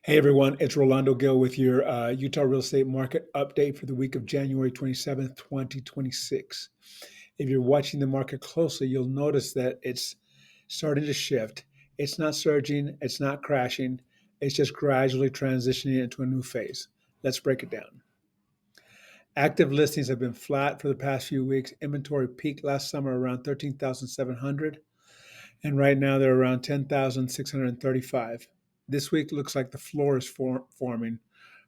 Hey everyone, it's Rolando Gill with your Utah real estate market update for the week of January 27th, 2026. If you're watching the market closely, you'll notice that it's starting to shift. It's not surging, it's not crashing, it's just gradually transitioning into a new phase. Let's break it down. Active listings have been flat for the past few weeks. Inventory peaked last summer around 13,700. And right now they're around 10,635. This week looks like the floor is forming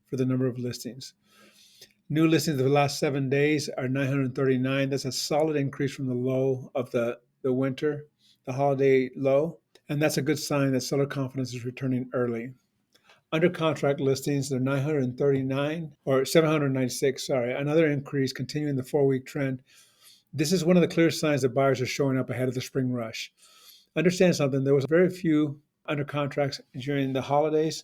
for the number of listings. New listings of the last 7 days are 939. That's a solid increase from the low of the winter, the holiday low. And that's a good sign that seller confidence is returning early. Under contract listings, they're 939 or 796, sorry, another increase continuing the 4 week trend. This is one of the clear signs that buyers are showing up ahead of the spring rush. Understand something, there was very few under contracts during the holidays,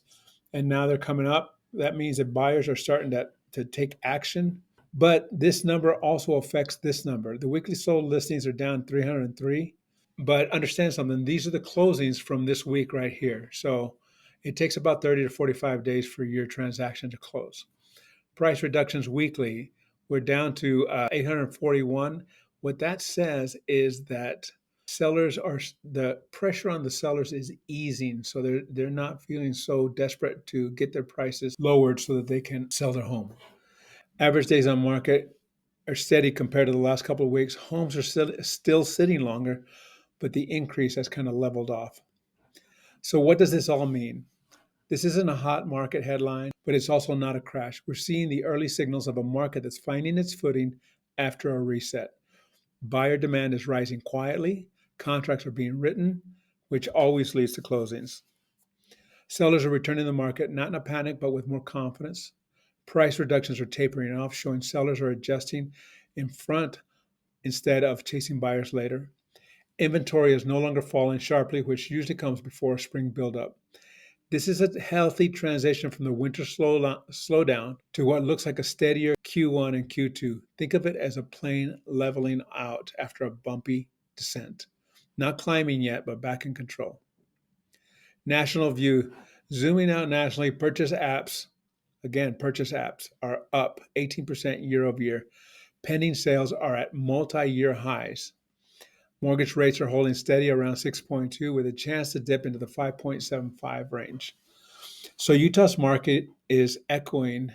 and now they're coming up. That means that buyers are starting to take action. But this number also affects this number. The weekly sold listings are down 303. But understand something, these are the closings from this week right here. So it takes about 30 to 45 days for your transaction to close. Price reductions weekly, we're down to 841. What that says is that the pressure on the sellers is easing, so they're not feeling so desperate to get their prices lowered so that they can sell their home. Average days on market are steady compared to the last couple of weeks. Homes are still sitting longer, but the increase has kind of leveled off. So what does this all mean? This isn't a hot market headline, but it's also not a crash. We're seeing the early signals of a market that's finding its footing after a reset. Buyer demand is rising quietly, contracts are being written, which always leads to closings. Sellers are returning to the market, not in a panic, but with more confidence. Price reductions are tapering off, showing sellers are adjusting in front instead of chasing buyers later. Inventory is no longer falling sharply, which usually comes before a spring buildup. This is a healthy transition from the winter slowdown to what looks like a steadier Q1 and Q2. Think of it as a plane leveling out after a bumpy descent. Not climbing yet, but back in control. National view. Zooming out nationally, purchase apps are up 18% year over year. Pending sales are at multi-year highs. Mortgage rates are holding steady around 6.2 with a chance to dip into the 5.75 range. So Utah's market is echoing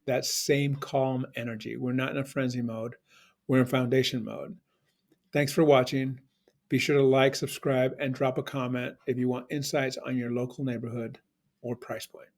that same calm energy. We're not in a frenzy mode. We're in foundation mode. Thanks for watching. Be sure to like, subscribe, and drop a comment if you want insights on your local neighborhood or price point.